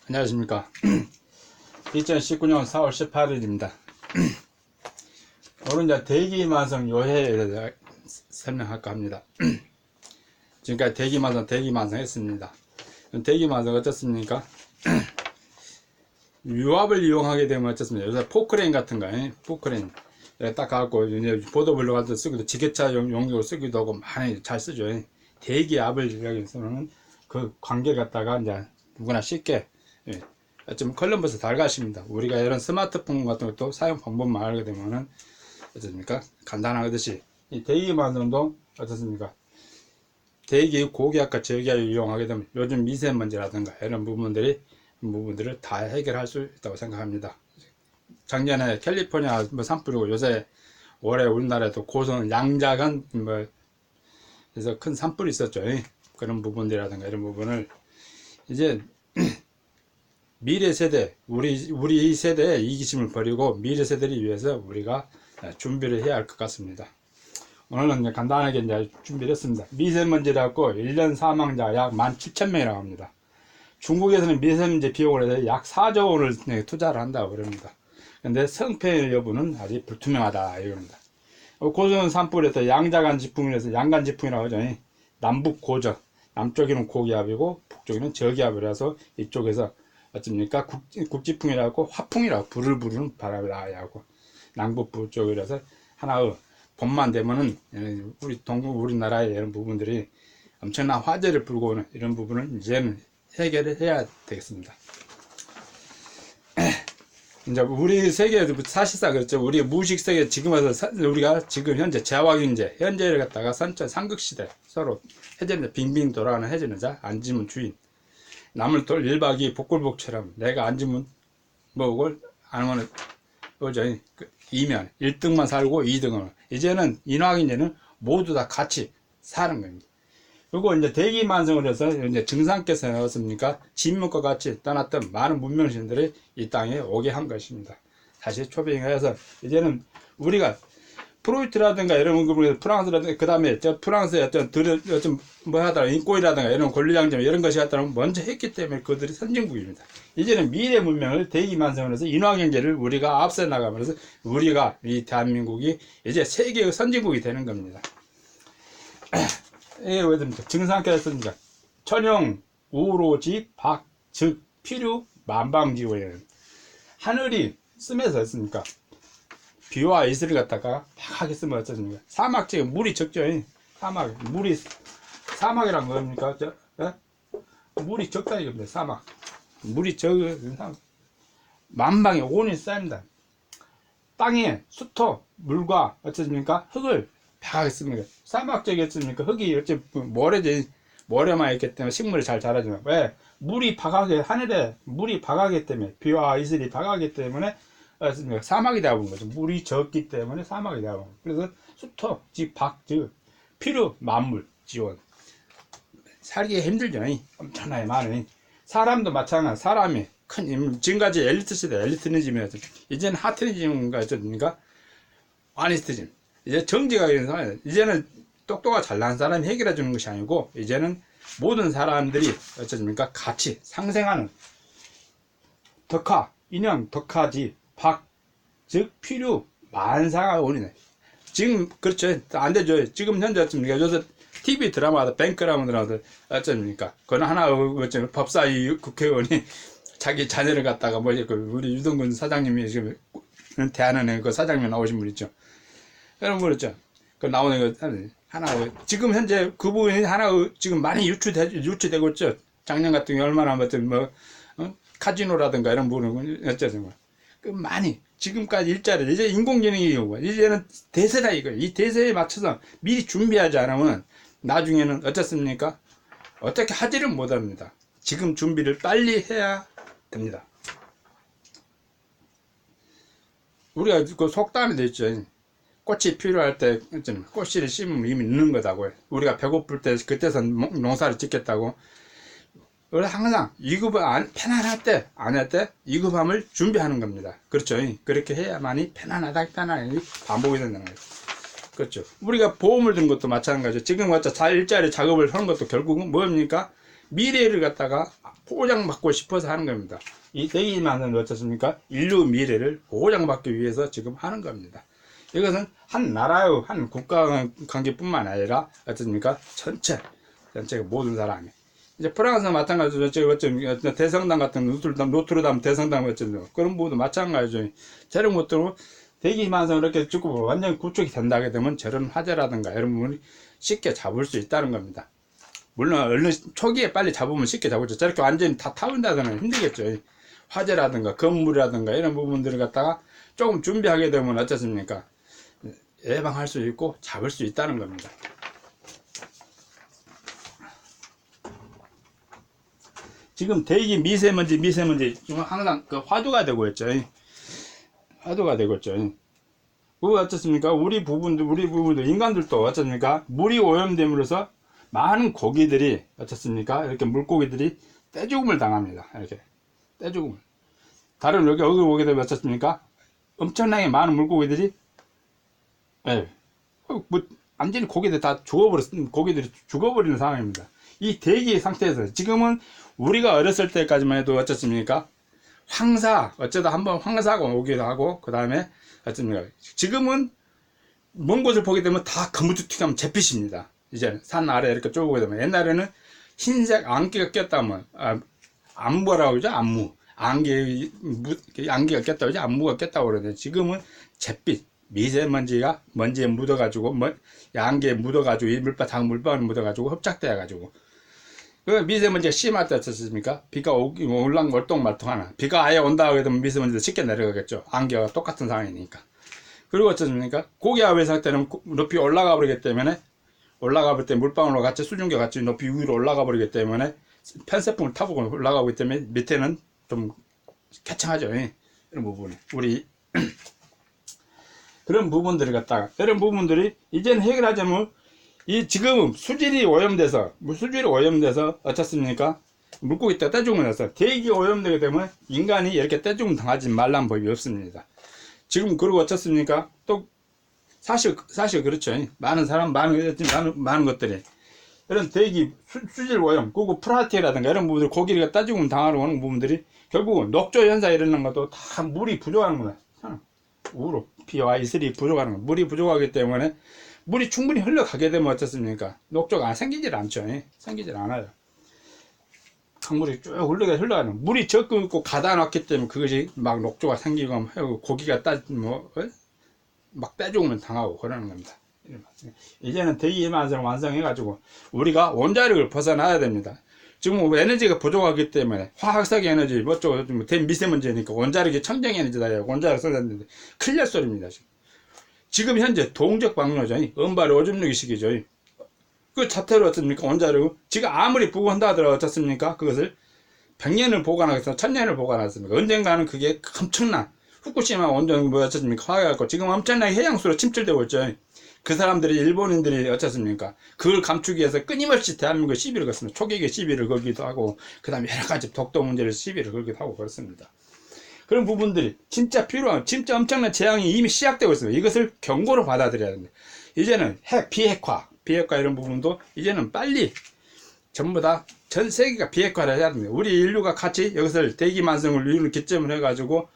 안녕하십니까. 2019년 4월 18일입니다. 오늘 이제 대기만성 요해에 대해서 설명할까 합니다. 지금까지 대기만성 했습니다. 대기만성 어떻습니까? 유압을 이용하게 되면 어떻습니까? 요새 포크레인 같은 거, 포크레인 딱 갖고 이제 보도블록 같은 데 쓰기도, 지게차 용도로 쓰기도 하고 많이 잘 쓰죠. 대기압을 여기서는 그 관계 갖다가 이제 누구나 쉽게, 좀 컬럼버스 달가십니다. 우리가 이런 스마트폰 같은 것도 사용 방법만 알게 되면은 어떻습니까? 간단하듯이 이 대기만성도 어떻습니까? 대기 고기압과 저기압을 이용하게 되면 요즘 미세먼지라든가 이런 부분들을 다 해결할 수 있다고 생각합니다. 작년에 캘리포니아 산불이고 요새 올해 우리나라에도 고성 양자간 그래서 큰 산불이 있었죠. 그런 부분들이라든가 이런 부분을 이제 미래 세대, 우리 세대의 이기심을 버리고 미래 세대를 위해서 우리가 준비를 해야 할 것 같습니다. 오늘은 간단하게 이제 준비를 했습니다. 미세먼지라고 1년 사망자 약 17,000명이라고 합니다. 중국에서는 미세먼지 비용을 해서 약 4조 원을 투자를 한다고 그럽니다. 근데 성패 여부는 아직 불투명하다 이겁니다. 고전 산불에서 양자간 지풍이라서 양간 지풍이라고 하죠. 남북 고전, 남쪽에는 고기압이고 북쪽에는 저기압이라서 이쪽에서 어떻습니까? 국지풍이라고 화풍이라고 불을 부르는 바람이 나야 하고 남북부 쪽이라서 하나의 봄만 되면은 우리나라의 이런 부분들이 엄청난 화재를 불고 오는 이런 부분을 이제는 해결을 해야 되겠습니다. 이제 우리 세계에도 사실상 그렇죠. 우리 무식 세계 지금 와서 우리가 지금 현재 재화경제 현재를 갖다가 삼국시대 서로 해제는 빙빙 돌아가는 해제는자 앉으면 주인 남을 돌 1박 2일 복골복처럼 내가 앉으면 먹을 안 하면 그죠. 이면 1등만 살고 2등은 이제는 인화경제는 모두 다 같이 사는 겁니다. 그리고 이제 대기만성을 해서 이제 증상께서 나왔습니까? 진문과 같이 떠났던 많은 문명신들이 이 땅에 오게 한 것입니다. 다시 초빙해서 이제는 우리가 프로이트라든가 이런 부분에서 프랑스라든가 그 다음에 저 프랑스의 어떤 인권이라든가 이런 권리장점 이런 것이 갖다가 먼저 했기 때문에 그들이 선진국입니다. 이제는 미래 문명을 대기만성을 해서 인화경제를 우리가 앞서 나가면서 우리가 이 대한민국이 이제 세계의 선진국이 되는 겁니다. 이게 왜 됩니까? 증상께서니까 천영 우로지 박즉 필요 만방지호에 하늘이 씀에서 했으니까 비와 이슬을 갖다가 팍하게 쓰면 어쩌습니까? 사막 지금 물이 적죠. 사막이란 겁니까? 물이 적다 이겁니다. 사막 물이 적은 만방에 온이 쌓입니다. 땅에 수토 물과 어쩌습니까? 흙을 팍하게 씁니다. 사막 쪽이었습니까? 흙이 어째 모래만 있기 때문에 식물이 잘 자라지만 왜? 물이 박하게 하늘에 물이 박하기 때문에 비와 이슬이 박하기 때문에 사막이 되어본 거죠. 물이 적기 때문에 사막이 되어본 거죠. 그래서 수토, 필요, 만물, 지원. 살기 힘들죠. 엄청나게 많은. 사람도 마찬가지. 사람이 지금까지 엘리트 시대, 엘리트니즘이었죠. 이제는 하트니즘인가 어쩌니까 아니스트즘. 이제 정지가 있는 이제는 똑똑하고 잘난 사람이 해결해 주는 것이 아니고 이제는 모든 사람들이 어쩌십니까? 같이 상생하는 덕화, 인형, 덕화지, 즉 필요 만사가 원이네. 지금 그렇죠. 안 되죠. 지금 현재 어떻습니까? 요새 TV 드라마다 뱅크라면서 어쩌십니까? 그건 하나 법사위 국회의원이 자기 자녀를 갖다가 우리 유동근 사장님이 지금 대하는 그 사장님 나오신 분 있죠. 여러분 그렇죠. 그 나오는 거 하나 지금 현재 그 부분이 하나 지금 많이 유추되고 있죠. 작년 같은 경우 얼마나 카지노라든가 이런 부분은 어쩌습니까? 그 많이 지금까지 일자리 이제 인공지능이 오고 이제는 대세다 이거. 이 대세에 맞춰서 미리 준비하지 않으면 나중에는 어떻습니까? 어떻게 하지를 못합니다. 지금 준비를 빨리 해야 됩니다. 우리가 그 속담이 돼 있죠. 꽃이 필요할 때 꽃씨를 심으면 이미 늦는 거다고. 우리가 배고플 때 그때서 농사를 짓겠다고. 원래 항상 위급을 편안할 때, 안 할 때 위급함을 준비하는 겁니다. 그렇죠. 그렇게 해야만이 편안하게 반복이 된다는 거예요. 그렇죠. 우리가 보험을 든 것도 마찬가지죠. 지금 일자리 작업을 하는 것도 결국은 뭡니까? 미래를 갖다가 보장받고 싶어서 하는 겁니다. 이 대기만은 어떻습니까? 인류 미래를 보장받기 위해서 지금 하는 겁니다. 이것은 한 나라의 한 국가 관계뿐만 아니라 어떻습니까? 전체 모든 사람이. 이제 프랑스 마찬가지로 대성당 같은 노트르담 대성당 같은 그런 부분도 마찬가지죠. 저런 것들은 대기만성 이렇게 찍고 완전 구축이 된다게 되면 저런 화재라든가 이런 부분이 쉽게 잡을 수 있다는 겁니다. 물론 얼른 초기에 빨리 잡으면 쉽게 잡을죠. 저렇게 완전히 다 타본다서는 힘들겠죠. 화재라든가 건물이라든가 이런 부분들을 갖다가 조금 준비하게 되면 어떻습니까? 예방할 수 있고 잡을 수 있다는 겁니다. 지금 대기 미세먼지 지금 항상 그 화두가 되고 있죠. 화두가 되고 있죠. 그거 어떻습니까? 우리 부분도 인간들도 어떻습니까? 물이 오염됨으로써 많은 고기들이 어떻습니까? 이렇게 물고기들이 떼죽음을 당합니다. 이렇게 떼죽음. 다른 여기 오게 되면 어떻습니까? 엄청나게 많은 물고기들이 완전히 고기들이 다 고기들이 죽어버리는 상황입니다. 이 대기 상태에서 지금은 우리가 어렸을 때까지만 해도 어떻습니까? 어쩌다 한번 황사가 오기도 하고, 그 다음에 어떻습니까? 지금은 먼 곳을 보게 되면 다 거무튀튀하면 잿빛입니다. 이제 산 아래 이렇게 쭉 보게 되면, 옛날에는 흰색 안개가 꼈다면, 안무라고 그러죠? 안무. 안개가 꼈다고 그러죠? 안무가 꼈다고 그러는데, 지금은 잿빛, 먼지에 묻어가지고, 안개에 묻어가지고, 이 물방울에 묻어가지고, 흡착돼가지고, 그 미세먼지가 심할 때 어떻습니까? 비가 올랑말똥하나. 비가 아예 온다 하게 되면 미세먼지도 쉽게 내려가겠죠. 안개와 똑같은 상황이니까. 그리고 어떻습니까? 고기압의 상태는 높이 올라가 버리기 때문에, 물방울과 같이 수증기와 같이 높이 위로 올라가 버리기 때문에, 편세풍을 타고 올라가기 때문에 밑에는 좀 쾌청하죠. 이런 부분이. 그런 부분들을 갖다가, 이런 부분들이 이제는 해결하자면, 지금 수질이 오염돼서 어떻습니까? 물고기 때 떼죽음을 해서 대기 오염되게 되면 인간이 이렇게 떼죽음 당하지 말라는 법이 없습니다. 지금 그리고 어떻습니까? 또 사실 그렇죠. 많은 것들이 이런 대기 수질 오염, 그리고 프라티라든가 이런 부분들 고기가 떼죽음 당하러 오는 부분들이 결국은 녹조 현상 이러는 것도 다 물이 부족하는 거다. 우로 P와 E3 부족하는 거. 물이 부족하기 때문에 물이 충분히 흘러가게 되면 어떻습니까? 녹조가 생기질 않죠. 생기질 않아요. 강물이 쭉 흘러가는. 물이 적고 있고 가다 놨기 때문에 그것이 막 녹조가 생기고 고기가 막 떼죽으면 당하고 그러는 겁니다. 이제는 대기만성을 완성해가지고 우리가 원자력을 벗어나야 됩니다. 지금 에너지가 부족하기 때문에 화학적 에너지, 대미세먼지니까 원자력이 청정 에너지다. 원자력 써졌는데 큰일 날 소리입니다. 지금 현재 동적 방류죠. 은발의 오줌누기식이죠. 그 자체로 어떻습니까? 원자력. 지금 아무리 보관한다 하더라도 어떻습니까? 그것을 100년을 보관하겠습니까? 1000년을 보관하겠습니까? 언젠가는 그게 엄청난 후쿠시마 원전 어떻습니까? 화해하고 지금 엄청나게 해양수로 침출되고 있죠. 그 사람들이 일본인들이 어떻습니까? 그걸 감추기 위해서 끊임없이 대한민국에 시비를 걸습니다. 초계기에 시비를 걸기도 하고 그 다음에 여러 가지 독도 문제를 시비를 걸기도 하고 그렇습니다. 그런 부분들이 진짜 필요한, 진짜 엄청난 재앙이 이미 시작되고 있습니다. 이것을 경고로 받아들여야 됩니다. 이제는 비핵화 이런 부분도 이제는 빨리 전부 다 전 세계가 비핵화를 해야 됩니다. 우리 인류가 같이 여기서 대기만성을 이루는 기점을 해가지고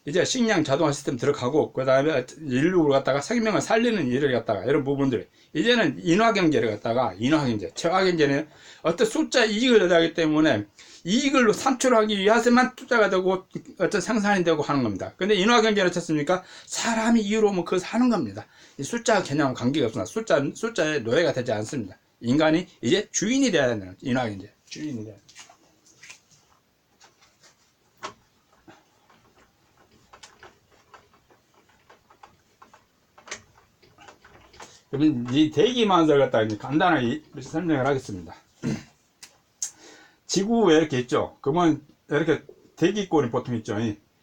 이제 식량 자동화 시스템 들어가고 그 다음에 인류를 갖다가 생명을 살리는 일을 갖다가 이런 부분들 이제는 인화경제를 갖다가 최화경제는 어떤 숫자 이익을 얻어가기 때문에 이익을 산출하기 위해서만 투자가 되고 어떤 생산이 되고 하는 겁니다. 근데 인화경제는 어떻습니까? 사람이 이유로 오면 그것을 하는 겁니다. 이 숫자 개념은 관계가 없습니다. 숫자의 노예가 되지 않습니다. 인간이 이제 주인이 되어야 되는 인화경제 주인이 되어야 됩니다. 그러면 이 대기만성을 갖다가 이제 간단하게 설명을 하겠습니다. 지구에 이렇게 있죠. 그러면 이렇게 대기권이 보통 있죠.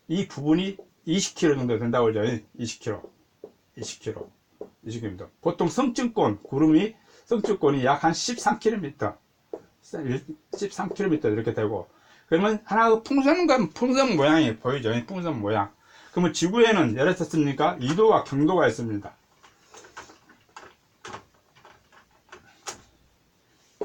이 부분이 20km 정도 된다고 그러죠. 20km. 보통 성층권이 약 한 13km. 13km 이렇게 되고. 그러면 하나 풍선 모양이 보이죠. 풍선 모양. 그러면 지구에는 예를 들었습니까? 이도와 경도가 있습니다.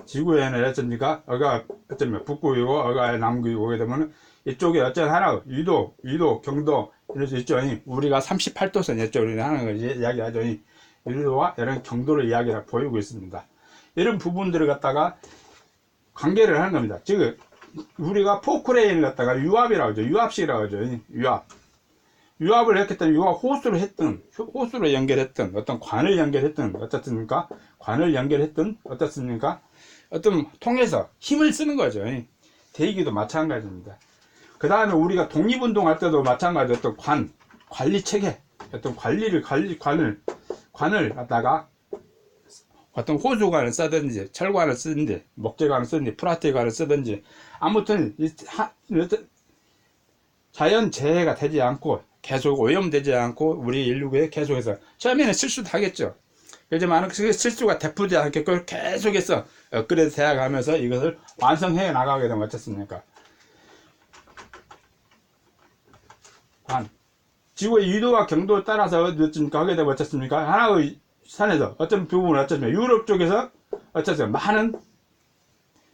지구에는 어쩌니까 어가 어쩌면 북극이고 어가 남극이고 오게 되면 이쪽에 어쩌면 하나 위도 경도 이럴 수 있죠. 우리가 38도선 이쪽 우리는 하는 걸 이야기하죠. 위도와 이런 경도를 이야기를 보이고 있습니다. 이런 부분들을 갖다가 관계를 하는 겁니다. 즉 우리가 포크레인을 갖다가 유압이라고 하죠. 유압식이라고 하죠. 유압을 했기 유압 호수를 했든 호수로 연결했든 어떤 관을 연결했든 어떻습니까? 관을 연결했든 어떻습니까? 어떤 통해서 힘을 쓰는 거죠. 대기도 마찬가지입니다. 그 다음에 우리가 독립운동할 때도 마찬가지 어떤 관리 체계 어떤 관을 갖다가 어떤 호수관을 쓰든지 철관을 쓰든지 목재관을 쓰든지 플라스틱관을 쓰든지 아무튼 자연 재해가 되지 않고 계속 오염되지 않고 우리 인류에 계속해서 처음에는 실수도 하겠죠. 그렇지만 그 실수가 되풀이지 않게끔 계속해서 업그레이드 되어가면서 이것을 완성해 나가게 되면 어떻습니까? 지구의 위도와 경도에 따라서 어떻습니까? 하게 되면 어떻습니까? 하나의 산에서 어떤 부분을 어쩌면 유럽 쪽에서 어쩌면 많은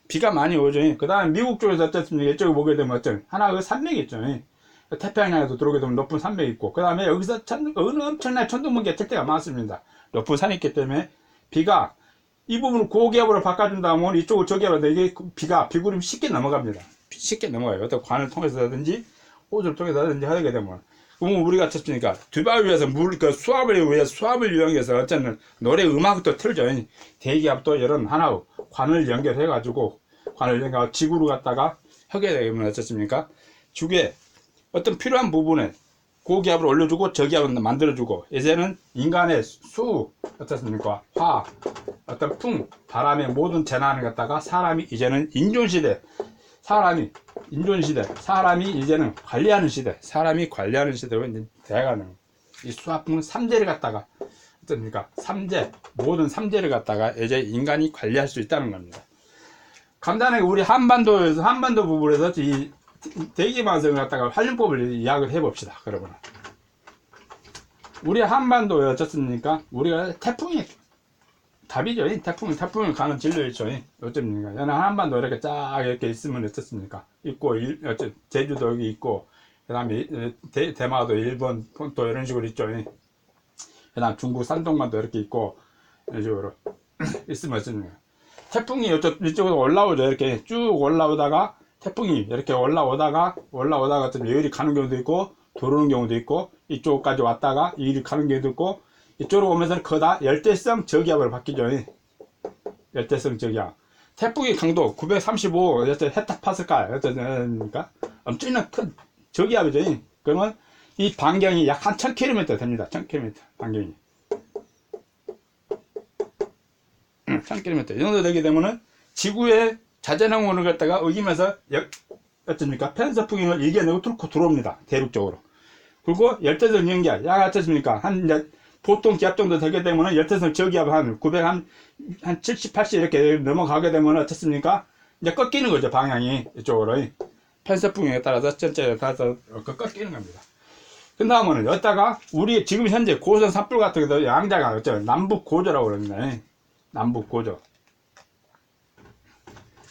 비가 많이 오죠. 그 다음에 미국 쪽에서 어떻습니까? 이쪽에 보게 되면 어쩌면 하나의 산맥이 있죠. 태평양에서 들어오게 되면 높은 산맥이 있고 그 다음에 여기서 엄청난 천둥번개가 칠 때가 많습니다. 높은 산이 있기 때문에 비가 이 부분을 고기압으로 바꿔준다면 이쪽을 저기압으로 이게 비구름이 쉽게 넘어갑니다. 쉽게 넘어가요. 어떤 관을 통해서든지 호수를 통해서든지 하게 되면 그러면 우리가 어떻습니까? 두발 위해서 수압을 이용해서 어쩌면 노래 음악도 틀죠. 대기압도 이런 하나의 관을 연결해가지고 지구로 갖다가 하게 되면 어떻습니까? 지구에 어떤 필요한 부분에 고기압을 올려주고 저기압을 만들어주고 이제는 인간의 어떻습니까? 어떤 바람의 모든 재난을 갖다가 사람이 이제는 사람이 이제는 관리하는 시대, 사람이 관리하는 시대로 이제 돼가는 이 수압풍 3제를 갖다가 어떻습니까? 모든 3제를 갖다가 이제 인간이 관리할 수 있다는 겁니다. 간단하게 우리 한반도 부분에서 이 대기반성을 갖다가 활용법을 이야기를 해봅시다. 그러면 우리 한반도에 어떻습니까? 우리가 태풍이 답이죠. 태풍이 가는 진로있죠. 어쩝니까? 얘는 한반도 이렇게 쫙 이렇게 있으면 어떻습니까? 있고, 제주도 여기 있고, 그 다음에 대마도 일본 또 이런 식으로 있죠. 그 다음 중국 산동만도 이렇게 있고, 이런 식으로 있으면 어떻습니까? 태풍이 이쪽으로 올라오죠. 이렇게 쭉 올라오다가, 태풍이 이렇게 올라오다가 이리 가는 경우도 있고, 들어오는 경우도 있고, 이쪽까지 왔다가 이리 가는 경우도 있고, 이쪽으로 오면서 거다 열대성 저기압으로 바뀌죠. 열대성 저기압. 태풍의 강도 935 헥타파스칼 어떻습니까? 엄청난 큰 저기압이죠. 그러면 이 반경이 약 한 1000km 됩니다. 1000km 반경이. 1000km 이 정도 되게 되면은 지구의 자전항원을 갖다가 어기면서 어떻습니까? 편서풍을 이겨내고 뚫고 들어옵니다. 대륙 쪽으로. 그리고 열대성 연기압 약 어떻습니까? 보통 기압 정도 되게 되면 열대성 저기압 한 70, 80 이렇게 넘어가게 되면 어떻습니까? 이제 꺾이는 거죠. 방향이 이쪽으로. 편서풍에 따라서 전체에 따라서 꺾이는 겁니다. 그 다음은 여기다가 우리 지금 현재 고선 산불 같은 경우도 양자가 어쩌 남북 고조라고 그럽니다. 남북 고조.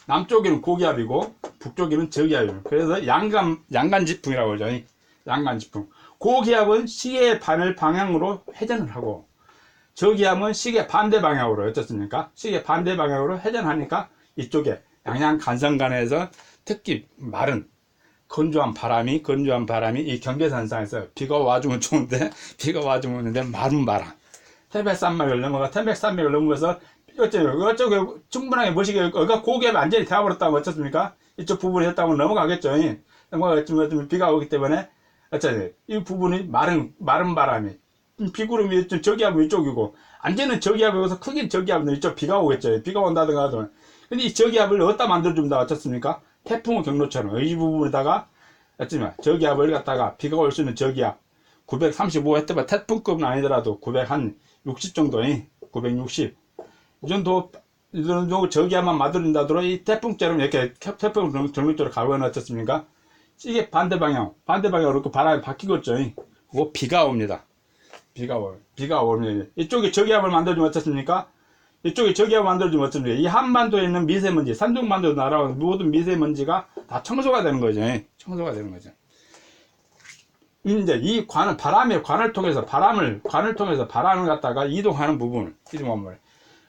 남쪽에는 고기압이고 북쪽에는 저기압입니다. 그래서 양간지풍이라고 그러죠. 양간지풍. 고기압은 시계의 반을 방향으로 회전을 하고 저기압은 시계 반대 방향으로 어떻습니까? 시계 반대 방향으로 회전하니까 이쪽에 양양간선간에서 특히 마른 건조한 바람이 이 경계선상에서 비가 와주면 좋은데 비가 와주면 마른 바람 태백산맥을 넘어가서 어쩌게 충분하게 멋있게 고기압이 완전히 되어버렸다면 어떻습니까? 이쪽 부분이 했다면 넘어가겠죠. 넘어가겠지만 비가 오기 때문에 어차피 이 부분이 마른 바람이 비구름이 저기압은 이쪽이고 완전히 저기압이어서 크게 저기압은 이쪽 비가 오겠죠. 비가 온다든가 하더만. 근데 이 저기압을 어디다 만들어준다 어떻습니까? 태풍의 경로처럼 이 부분에다가 어쩌면 저기압을 갖다가 비가 올 수 있는 저기압 935 했더만 태풍급은 아니더라도 960 정도 960 이 정도 저기압만 만들어준다더라도 이 태풍처럼 이렇게 태풍 경로쪽으로 가거나 어떻습니까? 이게 반대 방향으로 이렇게 바람이 바뀌겠죠. 그리고 비가 옵니다. 비가 오면 이쪽에 저기압을 만들어주면 어떻습니까? 이쪽에 저기하고 만들어주면 어쩌면 이 한반도에 있는 미세먼지, 산둥반도 나라 모든 미세먼지가 다 청소가 되는 거죠. 청소가 되는 거죠. 이제 이 관을, 바람의 관을 통해서 바람을 갖다가 이동하는 부분을,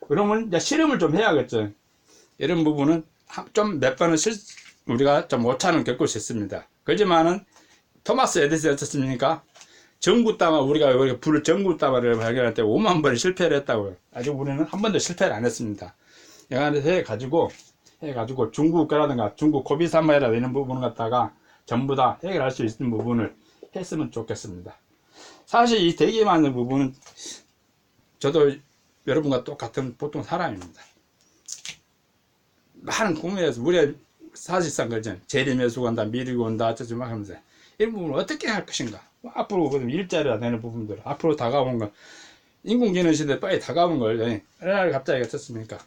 그러면 이제 실험을 좀 해야겠죠. 이런 부분은 좀 몇 번은 우리가 좀 오차는 겪을 수 있습니다. 그렇지만은 토마스 에디슨이 어떻습니까? 전구다마, 우리가 불을 전구다마를 발견할 때 5만 번을 실패를 했다고요. 아직 우리는 한 번도 실패를 안 했습니다. 해가지고 중국이라든가 중국 고비사마이라든가 이런 부분을 갖다가 전부 다 해결할 수 있는 부분을 했으면 좋겠습니다. 사실 이 대기만의 부분은 저도 여러분과 똑같은 보통 사람입니다. 많은 고민에서 우리가 사실상 그러죠. 재림매수가 온다, 미리고 온다, 어쩌지 막 하면서 이런 부분을 어떻게 할 것인가. 앞으로 일자리가 되는 부분들, 앞으로 다가온 거, 인공지능 시대에 빨리 다가온 걸, 어느 날 갑자기 어떻습니까?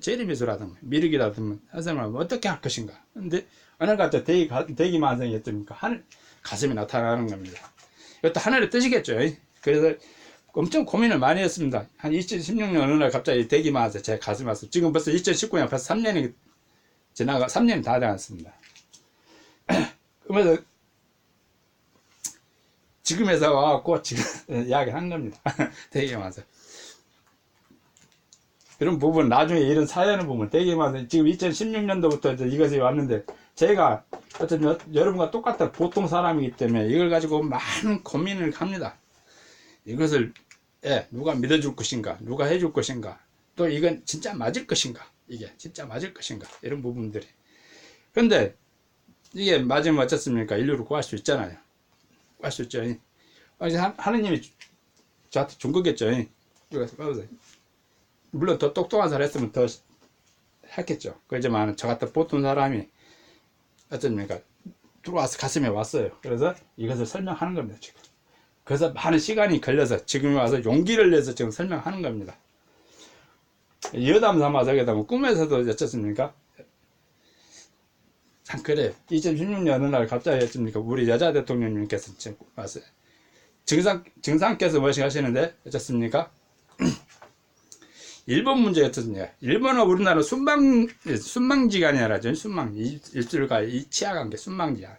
재림매수라든가, 미리기라든가, 하면 어떻게 할 것인가. 근데 어느 날 갑자기 대기만성이 어떻습니까? 가슴이 나타나는 겁니다. 이것도 하늘의 뜻이겠죠. 그래서 엄청 고민을 많이 했습니다. 한 2016년 어느 날 갑자기 대기만성 제 가슴이 왔어요. 지금 벌써 2019년 벌써 3년이 지나가, 3년이 다 되었습니다. 그러면서 지금에서 와갖고 지금 이야기를 한 겁니다. 대기만성. 이런 부분, 나중에 이런 사연의 부분, 대기만성, 지금 2016년도부터 이것이 왔는데, 제가 어쨌든 여러분과 똑같은 보통 사람이기 때문에 이걸 가지고 많은 고민을 합니다. 이것을 누가 믿어줄 것인가, 누가 해줄 것인가, 또 이건 진짜 맞을 것인가, 이게 진짜 맞을 것인가, 이런 부분들이. 근데 이게 맞으면 어떻습니까? 인류를 구할 수 있잖아요. 구할 수 있죠. 하느님이 저한테 준 거겠죠. 물론 더 똑똑한 사람 했으면 더 했겠죠. 그렇지만 저 같은 보통 사람이 어떻습니까? 들어와서 가슴에 왔어요. 그래서 이것을 설명하는 겁니다, 지금. 그래서 많은 시간이 걸려서 지금 와서 용기를 내서 지금 설명하는 겁니다. 여담 삼아서 하게 되면 꿈에서도 어쩌습니까? 참 그래요. 2016년 어느 날 갑자기 어쩌습니까? 우리 여자 대통령님께서 지금 왔어요. 증상께서 무엇이 하시는데 어쩌습니까? 일본 문제 어떻습니까? 일본은 우리나라 순망지간이라죠. 순망, 일주일과 이 치아 관계, 순망지간.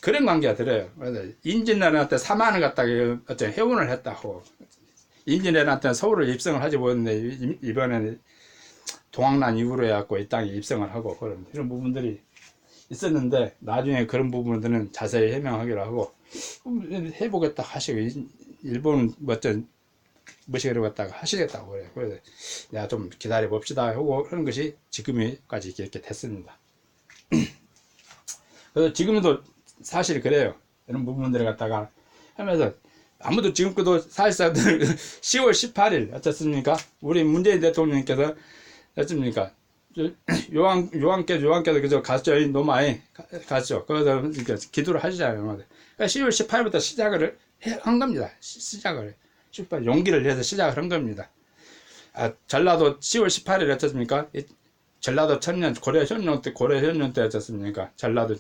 그런 관계가 들어요. 그래서 임진왜란한테 사만을 갖다가 어떤 해운을 했다고. 임진왜란한테 서울을 입성을 하지 못했는데, 이번에는 동학난 이후로 해갖고 이 땅에 입성을 하고, 그런 부분들이 있었는데, 나중에 그런 부분들은 자세히 해명하기로 하고, 해보겠다 하시고, 일본은 어떤 무시를 갖다가 하시겠다고 그래요. 그래서 내가 좀 기다려 봅시다 하고 하는 것이 지금까지 이렇게 됐습니다. 그래서 지금도 사실 그래요. 이런 부분들을 갖다가 하면서 아무도 지금도 사실상 10월 18일 어떻습니까? 우리 문재인 대통령께서 어떻습니까? 요한께서 그저 갔죠. 노마에 갔죠. 그래서 기도를 하시잖아요. 그러니까 10월 18일부터 시작을 한 겁니다. 시작을. 용기를 내서 시작을 한 겁니다. 전라도 10월 18일 어떻습니까? 전라도 천년, 고려현종 때 어떻습니까? 전라도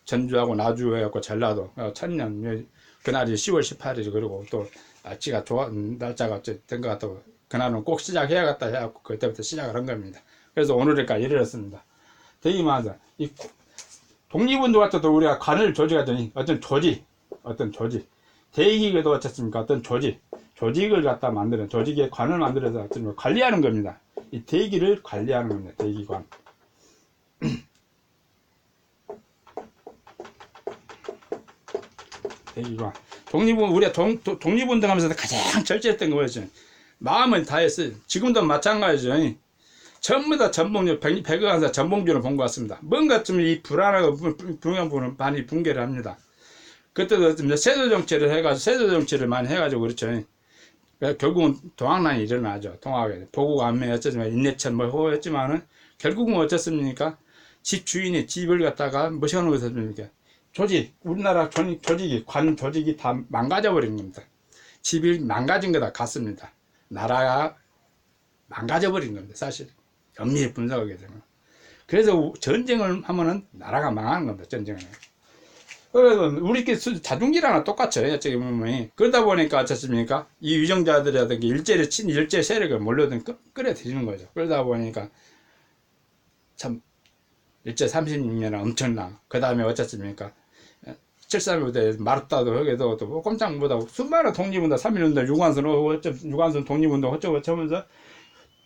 전주하고 나주 해갖고 전라도 천년, 그날이 10월 18일, 그리고 또 날짜가 날짜가 된 것 같다고, 그날은 꼭 시작해야겠다 해갖고 그때부터 시작을 한 겁니다. 그래서 오늘까지 이르렀습니다. 대기만성, 이 독립운동 할 때도 우리가 관을 조직하더니 어떤 조직, 대기계도 어떻습니까? 어떤 조직을 갖다 만드는, 조직의 관을 만들어서 관리하는 겁니다. 이 대기를 관리하는 겁니다. 대기관. 대기관. 우리가 독립운동 하면서 가장 절제했던 거였죠. 마음을 다했어요. 지금도 마찬가지죠. 전부 다 백의관사 전봉준을 본 것 같습니다. 뭔가 좀 이 불안하고 불안한 많이 붕괴를 합니다. 그때도 세도정치를 해가지고, 세도정치를 많이 해가지고, 그렇죠. 결국은 동학난이 일어나죠. 동학에. 보국안매 어쩌지만, 인내천 호했지만은, 결국은 어쩌습니까? 집 주인이 집을 갖다가 모셔놓은 것입니까? 우리나라 조직이, 관 조직이 다 망가져버린 겁니다. 집이 망가진 거다 같습니다. 나라가 망가져버린 겁니다. 사실. 엄밀히 분석하게 되면. 그래서 전쟁을 하면은 나라가 망하는 겁니다. 전쟁을. 그래서 우리끼리 자동기랑 똑같죠. 어떻게 보면. 그러다 보니까 어떻습니까? 이 유정자들이라든가 일제 세력을 몰려든 끌어들이는 거죠. 그러다 보니까 참 일제 36년은 엄청나. 그 다음에 어쨌습니까? 7.3부대 마르타도 여기도 또 꼼짝 못하고 수많은 독립운동, 3.1운동, 유관순 독립운동 어쩌고 저쩌면서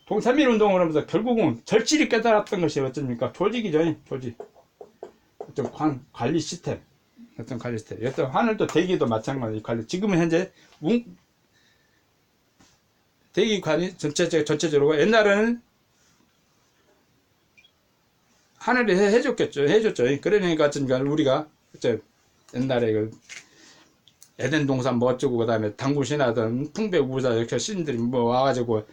3.1운동을 하면서 결국은 절실히 깨달았던 것이 어쩌니까 조직이죠. 조직. 어떤 관리 시스템. 어떤 관리 시스템. 여튼 하늘도 대기도 마찬가지 관리. 지금은 현재 대기 관리 전체적으로 옛날에는 하늘이 해줬겠죠. 그러니까 우리가 옛날에 그 에덴 동산 뭐 어쩌고 그다음에 당구신하던 풍백우사 이렇게 신들이 뭐 와가지고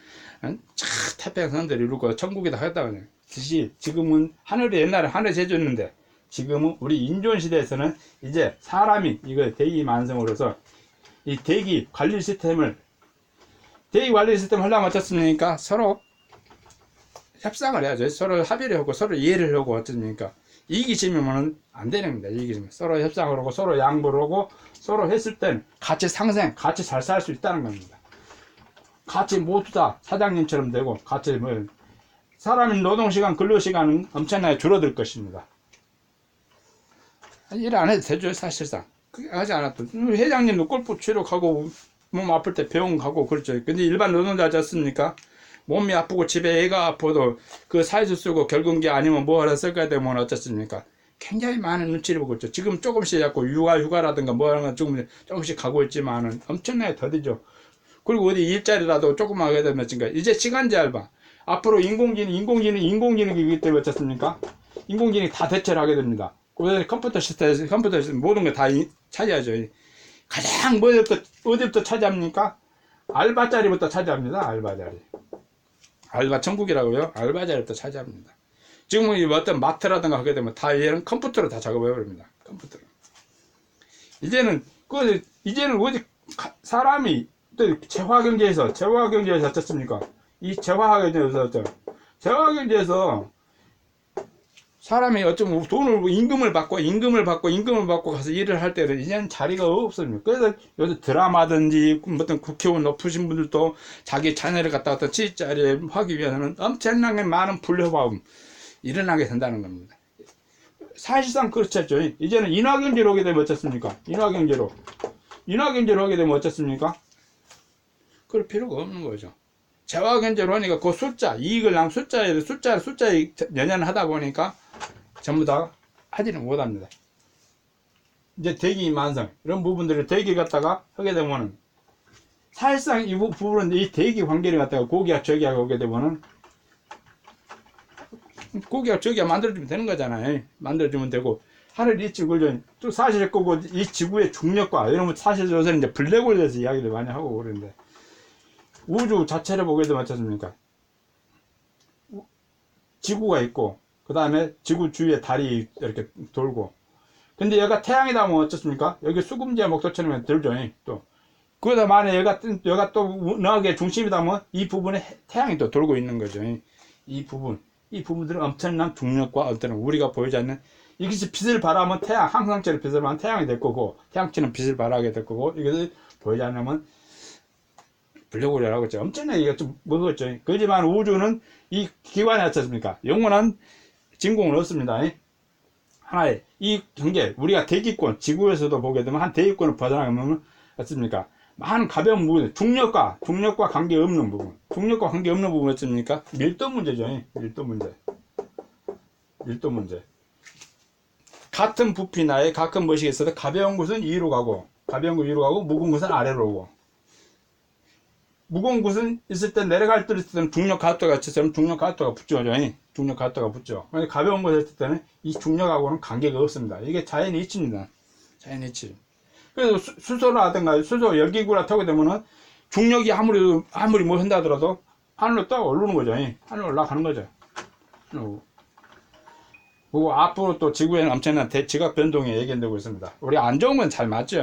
태평성들이 이루고 천국이다 했다고 듯이 지금은 하늘이 옛날에 하늘이 해줬는데 지금은 우리 인존 시대에서는 이제 사람이 이거 대기 만성으로서 이 대기 관리 시스템을 하려면 어떻습니까? 서로 협상을 해야죠. 서로 합의를 하고 서로 이해를 하고 어떻습니까? 이기심이면 안 되는 겁니다. 이기심. 서로 협상을 하고 서로 양보를 하고 서로 했을 땐 같이 같이 잘 살 수 있다는 겁니다. 같이 모두 다 사장님처럼 되고 같이 뭐 사람의 노동시간, 근로시간은 엄청나게 줄어들 것입니다. 일 안 해도 되죠. 사실상. 그게 하지 않았던 회장님도 골프 치러 가고 몸 아플 때 병원 가고 그렇죠. 근데 일반 노동자지 않습니까? 몸이 아프고 집에 애가 아파도 그 사이즈 쓰고 결근기 아니면 뭐 하나 쓸까 되면 어떻습니까? 굉장히 많은 눈치를 보고 있죠. 지금 조금씩 자꾸 휴가라든가 뭐 하는 건 조금씩 가고 있지만은 엄청나게 더디죠. 그리고 어디 일자리라도 조금 하게 되면 이제 시간제 알바. 앞으로 인공지능이기 때문에 어떻습니까? 인공지능이 다 대체를 하게 됩니다. 그래서 컴퓨터 시스템 모든 걸 다 차지하죠. 가장 어디부터 차지합니까? 알바 자리부터 차지합니다. 알바 자리. 알바 천국이라고요? 알바 자리부터 차지합니다. 지금은 어떤 마트라든가 하게 되면 다 얘는 컴퓨터로 다 작업해버립니다. 컴퓨터로. 이제는 어디 사람이 또 재화경제에서 어떻습니까? 이 재화경제에서 사람이 어쩌면 임금을 받고 가서 일을 할 때는 이제는 자리가 없습니다. 그래서 요새 드라마든지 어떤 국회의원 높으신 분들도 자기 자녀를 갖다 어떤 취직자리에 하기 위해서는 엄청나게 많은 불협화음 일어나게 된다는 겁니다. 사실상 그렇죠. 이제는 인화경제로 오게 되면 어떻습니까? 인화경제로 하게 되면 어떻습니까? 그럴 필요가 없는 거죠. 재화경제로 하니까 그 이익을 숫자에 연연하다 보니까 전부 다 하지는 못합니다. 이제 대기 만성 이런 부분들을 대기 갖다가 하게 되면은 사실상 이 부분은 이 대기 관계를 갖다가 고기와 저기와 오게 되면은 고기와 저기와 만들어주면 되는 거잖아요. 만들어주면 되고 하늘 이치 걸려 또 사실 거고 이 지구의 중력과 이러면 사실 요새는 이제 블랙홀에 대해서 이야기를 많이 하고 그러는데 우주 자체를 보게 되면 어떻습니까? 지구가 있고 그 다음에 지구 주위에 달이 이렇게 돌고 근데 여기가 태양이다 보면 어떻습니까? 여기 수금지와 목도처럼 들죠. 또 그러다 만에 여기가 또 은하계 중심이다 보면 이 부분에 태양이 또 돌고 있는 거죠. 이 부분들은 엄청난 중력과 어떤 우리가 보이지 않는 이것이 빛을 발하면 항상처럼 빛을 발하면 태양이 될 거고 태양처럼 빛을 발하게 될 거고 이것을 보이지 않으면 블랙홀이라고 했죠. 엄청나게 이거 좀 무겁죠. 그렇지만 우주는 이 기관이 어떻습니까? 영원한 진공은 없습니다. 하나의 이 경계 우리가 대기권 지구에서도 보게 되면 한 대기권을 벗어나면 어떻습니까? 많은 가벼운 부분 중력과 관계없는 부분 어떻습니까? 밀도 문제죠. 밀도 문제 같은 부피나에 같은 것이 있어도 가벼운 것은 위로 가고 무거운 것은 아래로 오고 무거운 것은 있을 때 내려갈 때는 중력 가속도가 있으면 중력 가속도가 붙죠. 가벼운 것을 했을 때는 이 중력하고는 관계가 없습니다. 이게 자연의 이치입니다. 자연의 이치. 그래서 수소라든가 수소 열기구라 타게 되면은 중력이 아무리 뭐 한다 하더라도 하늘로 떠 오르는 거죠. 하늘로 올라가는 거죠. 그리고 앞으로 또 지구에는 엄청난 대지각 변동이 예견되고 있습니다. 우리 안 좋은 건 잘 맞죠.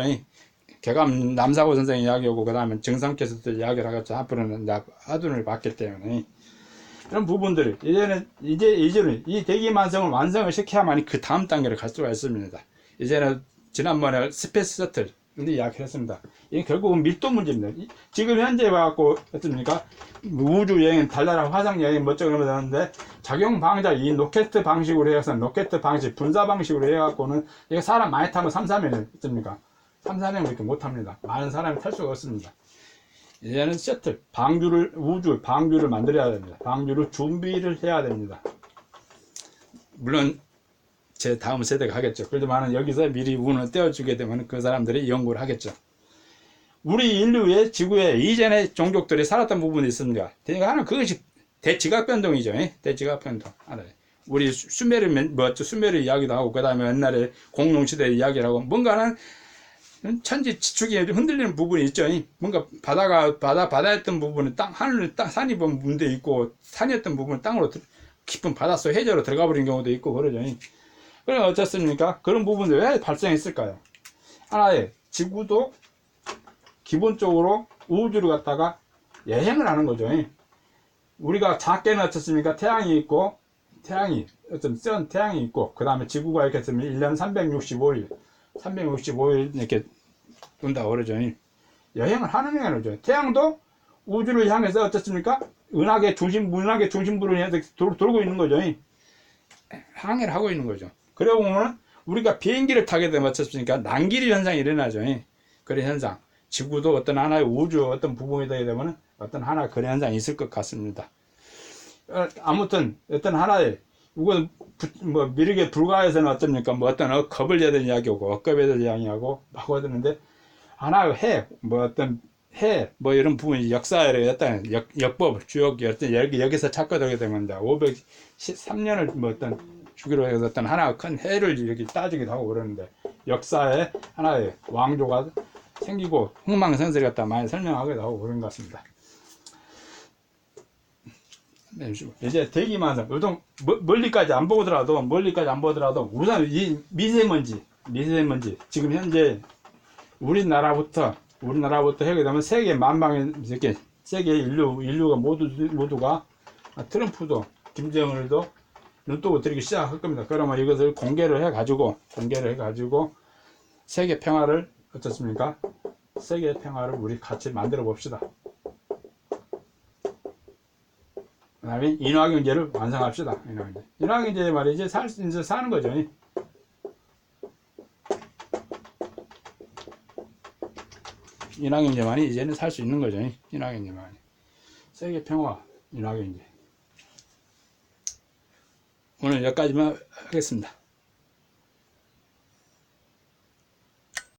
개감 남사고 선생이 이야기하고 그 다음에 정상께서도 이야기를 하겠죠. 앞으로는 하둔을 받기 때문에 이런 부분들이 이제는 이 대기만성을 완성을 시켜야만이 그 다음 단계를 갈 수가 있습니다. 이제는 지난번에 스페이스 셔틀 이야기를 했습니다. 이게 결국은 밀도 문제입니다. 지금 현재 와갖고 어떻습니까? 우주 여행, 달나라 화성 여행 멋쩍 그러는데 작용 방자 이 로켓 방식으로 해서 로켓 방식 분사 방식으로 해갖고는 이게 사람 많이 타면 3, 4년 어떻습니까? 3, 4년 이렇게 못 탑니다. 많은 사람이 탈 수가 없습니다. 이제는 셔틀 방주를 우주 방주를 만들어야 됩니다. 방주를 준비를 해야 됩니다. 물론 제 다음 세대가 하겠죠. 그렇지만 여기서 미리 운을 떼어주게 되면 그 사람들이 연구를 하겠죠. 우리 인류의 지구에 이전의 종족들이 살았던 부분이 있습니다. 그러니까 하나 그것이 대지각 변동이죠. 대지각 변동. 우리 수메르 이야기도 하고 그 다음에 옛날에 공룡시대 이야기를 하고 뭔가는 천지 지축이 흔들리는 부분이 있죠. 뭔가 바다였던 부분은 하늘은 산이 문대 있고 산이었던 부분은 땅으로 깊은 바닷속 해저로 들어가 버린 경우도 있고 그러죠. 그럼 어떻습니까? 그런 부분이 왜 발생했을까요? 하나의 지구도 기본적으로 우주를 갖다가 여행을 하는 거죠. 우리가 작게는 어떻습니까? 태양이 있고, 태양이 있고, 그 다음에 지구가 이렇게 있으면 1년 365일 이렇게 돈다고 그러죠. 여행을 하는 거죠. 태양도 우주를 향해서 어떻습니까? 문학의 중심부를 해서 돌고 있는 거죠. 항해를 하고 있는 거죠. 그러고 보면 우리가 비행기를 타게 되면 어떻습니까? 난기류 현상이 일어나죠. 그런 현상. 지구도 어떤 하나의 우주 어떤 부분이 되게 되면 어떤 하나 그런 현상이 있을 것 같습니다. 아무튼 어떤 하나의 이건 뭐 미륵에 불과해서는 어떻습니까? 뭐 어떤 겁을 내야 되는 이야기하고 억겁에 대한 이야기하고 막 하는데 하나의 뭐 이런 부분이 역사에 어떤 역법 주역 어떤 여기서 찾고 되게 되면 513년을 뭐 어떤 주기로 해서 어떤 하나 큰 해를 이렇게 따지기도 하고 그러는데 역사에 하나의 왕조가 생기고 흥망성쇠를 갖다 많이 설명하기도 하고 그런 것 같습니다. 이제 대기만 보통 멀리까지 안 보더라도 우선 이 미세먼지 지금 현재 우리나라부터 하게 되면 세계 만방에 이렇게 세계 인류가 모두가 트럼프도 김정은도 눈독을 들이기 시작할 겁니다. 그러면 이것을 공개를 해가지고 세계 평화를 어떻습니까? 세계 평화를 우리 같이 만들어 봅시다. 그 다음에 인화경제를 완성합시다. 인화경제 말이지 이제 사는 거죠. 인화경제만이 이제는 살 수 있는 거죠. 인화경제만이. 세계 평화, 인화경제. 오늘 여기까지만 하겠습니다.